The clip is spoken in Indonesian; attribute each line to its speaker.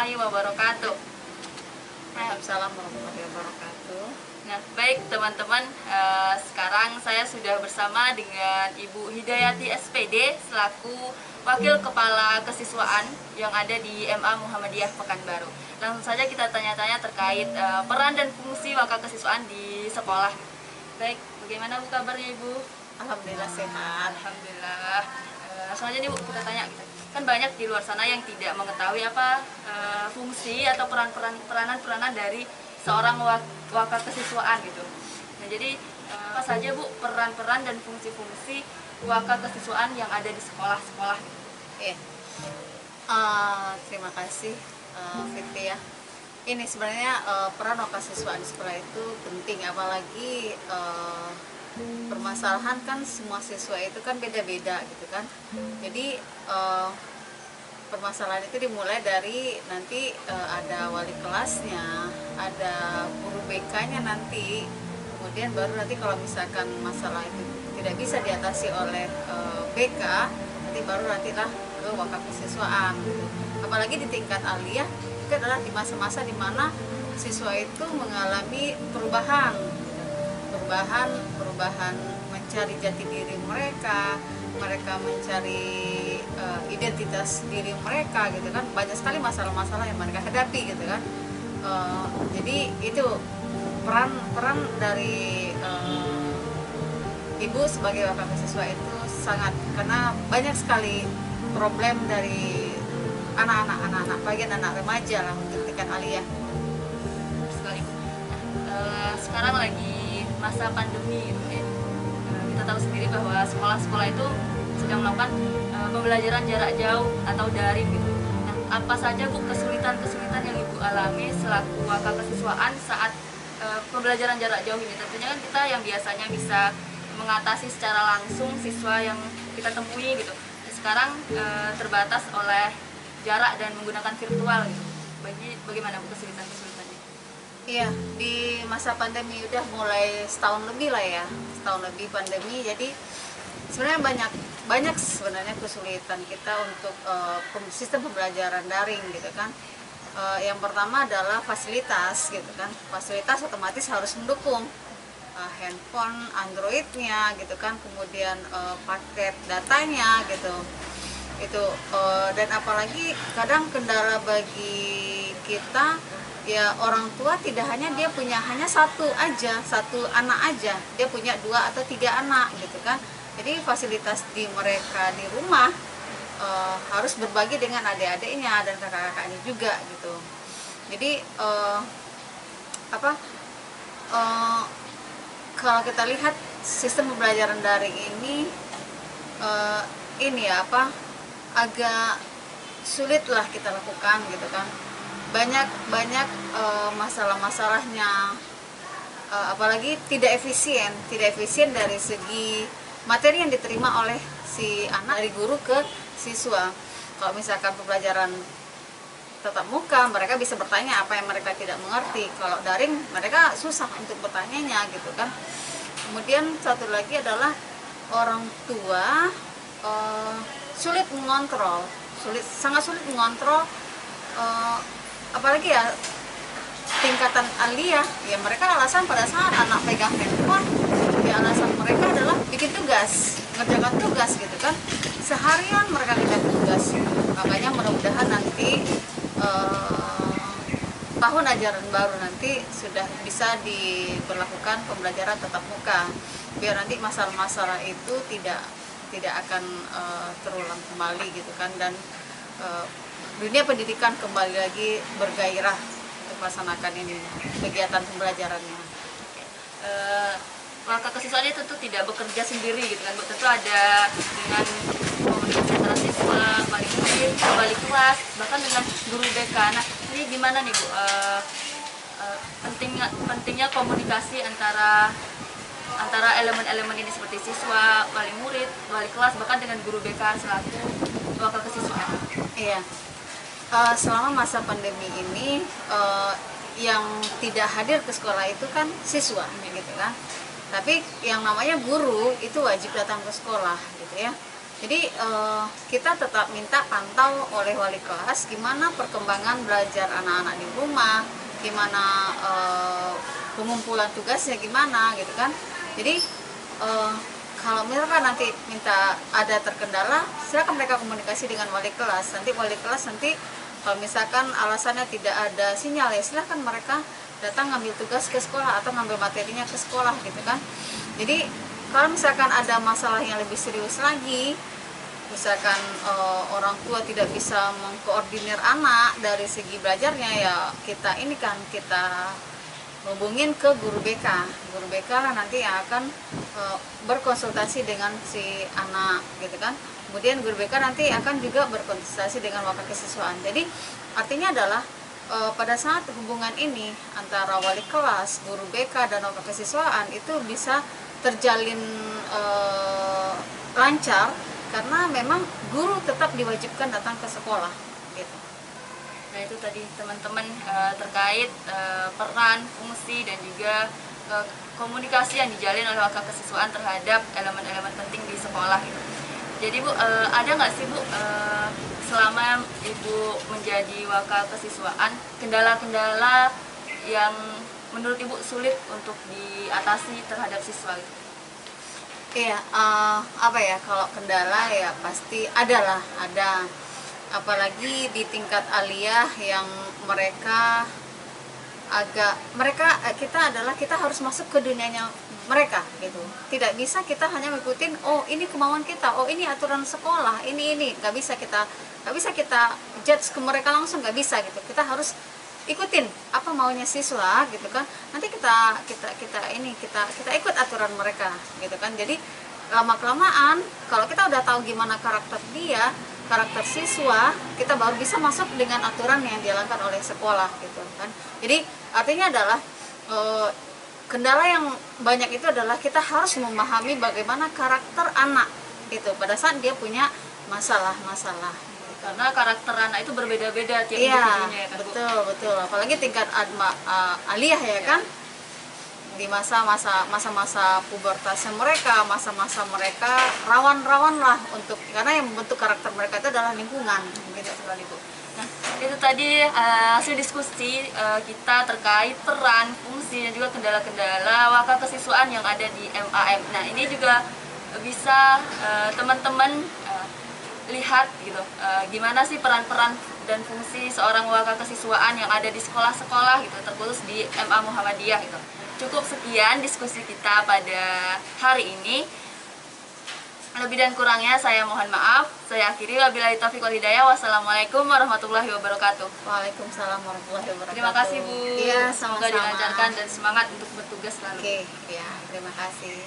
Speaker 1: warahmatullahi wabarakatuh.
Speaker 2: Waalaikumsalam warahmatullahi wabarakatuh.
Speaker 1: Nah, baik teman-teman, sekarang saya sudah bersama dengan Ibu Hidayati SPD selaku Wakil Kepala Kesiswaan yang ada di MA Muhammadiyah Pekanbaru. Langsung saja kita tanya-tanya terkait peran dan fungsi wakil kesiswaan di sekolah. Baik, bagaimana Bu kabarnya Ibu?
Speaker 2: Alhamdulillah sehat.
Speaker 1: Alhamdulillah. Langsung aja nih Bu, kita tanya. Kan banyak di luar sana yang tidak mengetahui apa fungsi atau peranan dari seorang wakil kesiswaan gitu. Nah, jadi apa saja Bu peran-peran dan fungsi-fungsi wakil kesiswaan yang ada di sekolah-sekolah gitu.
Speaker 2: Iya. Terima kasih Fitri ya. Ini sebenarnya peran wakil siswaan di sekolah itu penting, apalagi permasalahan kan semua siswa itu kan beda-beda gitu kan. Jadi permasalahan itu dimulai dari nanti ada wali kelasnya, ada guru BK-nya nanti, kemudian baru nanti kalau misalkan masalah itu tidak bisa diatasi oleh BK, nanti baru nantilah ke wakil kesiswaan gitu. Apalagi di tingkat aliyah itu adalah di masa-masa dimana siswa itu mengalami perubahan mencari jati diri mereka mencari identitas diri mereka gitu kan. Banyak sekali masalah-masalah yang mereka hadapi gitu kan. Jadi itu peran dari ibu sebagai wakil siswa itu sangat, karena banyak sekali problem dari anak-anak bagian anak remaja lah untuk tingkat aliyah
Speaker 1: Sekali. Sekarang lagi masa pandemi gitu ya. Kita tahu sendiri bahwa sekolah-sekolah itu sedang melakukan pembelajaran jarak jauh atau daring gitu. Nah, apa saja Bu kesulitan-kesulitan yang Ibu alami selaku wakil kesiswaan saat pembelajaran jarak jauh ini? Tentunya kan kita yang biasanya bisa mengatasi secara langsung siswa yang kita temui gitu. Sekarang terbatas oleh jarak dan menggunakan virtual gitu. Bagaimana Bu kesulitan-kesulitannya?
Speaker 2: Iya, di masa pandemi udah mulai setahun lebih lah ya, setahun lebih pandemi. Jadi sebenarnya banyak sebenarnya kesulitan kita untuk sistem pembelajaran daring gitu kan. Yang pertama adalah fasilitas gitu kan. Fasilitas otomatis harus mendukung handphone Androidnya gitu kan, kemudian paket datanya gitu. Itu dan apalagi kadang kendala bagi kita ya, orang tua tidak hanya dia punya hanya satu anak aja, dia punya 2 atau 3 anak gitu kan. Jadi fasilitas di mereka di rumah harus berbagi dengan adik-adiknya dan kakak-kakaknya juga gitu. Jadi kalau kita lihat sistem pembelajaran daring ini agak sulit lah kita lakukan gitu kan. Banyak masalah-masalahnya, apalagi tidak efisien dari segi materi yang diterima oleh si anak dari guru ke siswa. Kalau misalkan pembelajaran tatap muka, mereka bisa bertanya apa yang mereka tidak mengerti. Kalau daring mereka susah untuk bertanyanya gitu kan. Kemudian satu lagi adalah orang tua sangat sulit mengontrol, apalagi ya tingkatan aliyah ya, mereka alasan pada saat anak pegang handphone ya, alasan mereka adalah ngerjakan tugas gitu kan. Seharian mereka ngerjakan tugas. Makanya mudah-mudahan nanti tahun ajaran baru nanti sudah bisa diberlakukan pembelajaran tatap muka, biar nanti masalah-masalah itu tidak akan terulang kembali gitu kan. Dan dunia pendidikan kembali lagi bergairah untuk melaksanakan ini kegiatan pembelajarannya.
Speaker 1: Wakil kesiswaan ini tentu tidak bekerja sendiri gitu kan, tentu ada dengan komunikasi antara siswa, wali murid, wali kelas, bahkan dengan guru BK. Nah, ini gimana nih Bu pentingnya komunikasi antara elemen-elemen ini seperti siswa, wali murid, wali kelas, bahkan dengan guru BK selaku wakil kesiswaan?
Speaker 2: Iya. Selama masa pandemi ini yang tidak hadir ke sekolah itu kan siswa gitu kan. Tapi yang namanya guru itu wajib datang ke sekolah gitu ya. Jadi kita tetap minta pantau oleh wali kelas gimana perkembangan belajar anak-anak di rumah, gimana pengumpulan tugasnya gimana gitu kan. Jadi kalau misalkan nanti minta ada terkendala, silakan mereka komunikasi dengan wali kelas. Nanti wali kelas kalau misalkan alasannya tidak ada sinyal, ya silahkan mereka datang ngambil tugas ke sekolah atau ngambil materinya ke sekolah gitu kan. Jadi kalau misalkan ada masalah yang lebih serius lagi, misalkan orang tua tidak bisa mengkoordinir anak dari segi belajarnya, ya kita hubungin ke guru BK. Guru BK lah nanti yang akan berkonsultasi dengan si anak gitu kan. Kemudian guru BK nanti akan juga berkonsultasi dengan wakil kesiswaan. Jadi artinya adalah pada saat hubungan ini antara wali kelas, guru BK, dan wakil kesiswaan itu bisa terjalin lancar karena memang guru tetap diwajibkan datang ke sekolah gitu.
Speaker 1: Nah itu tadi teman-teman terkait peran, fungsi, dan juga komunikasi yang dijalin oleh wakil kesiswaan terhadap elemen-elemen penting di sekolah gitu. Jadi Bu, ada nggak sih Bu selama Ibu menjadi wakil kesiswaan kendala-kendala yang menurut Ibu sulit untuk diatasi terhadap siswa gitu?
Speaker 2: Iya, kalau kendala ya pasti ada. Apalagi di tingkat aliyah yang kita harus masuk ke dunianya mereka gitu. Tidak bisa kita hanya mengikutin, oh ini kemauan kita, oh ini aturan sekolah, ini nggak bisa kita judge ke mereka langsung, nggak bisa gitu. Kita harus ikutin apa maunya siswa gitu kan. Nanti kita ikut aturan mereka gitu kan. Jadi lama kelamaan kalau kita udah tahu gimana karakter siswa, kita baru bisa masuk dengan aturan yang dijalankan oleh sekolah gitu kan. Jadi artinya adalah kendala yang banyak itu adalah kita harus memahami bagaimana karakter anak itu pada saat dia punya masalah-masalah.
Speaker 1: Karena karakter anak itu berbeda-beda tiap
Speaker 2: individunya ya kan. Betul. Apalagi tingkat aliyah ya kan. Di masa-masa pubertasnya mereka, masa-masa mereka rawan lah karena yang membentuk karakter mereka itu adalah lingkungan gitu sekali Bu.
Speaker 1: Nah, itu tadi hasil diskusi kita terkait peran, fungsi, dan juga kendala-kendala wakil kesiswaan yang ada di MAM. Nah, ini juga bisa teman-teman lihat gitu, gimana sih peran-peran dan fungsi seorang wakil kesiswaan yang ada di sekolah-sekolah gitu, terkhusus di MA Muhammadiyah gitu. Cukup sekian diskusi kita pada hari ini. Lebih dan kurangnya saya mohon maaf. Saya akhiri, wabillahi taufiq wal hidayah. Wassalamualaikum warahmatullahi wabarakatuh.
Speaker 2: Waalaikumsalam warahmatullahi wabarakatuh.
Speaker 1: Terima kasih Bu.
Speaker 2: Iya,
Speaker 1: semoga dilancarkan dan semangat untuk bertugas selalu.
Speaker 2: Oke, ya, terima kasih.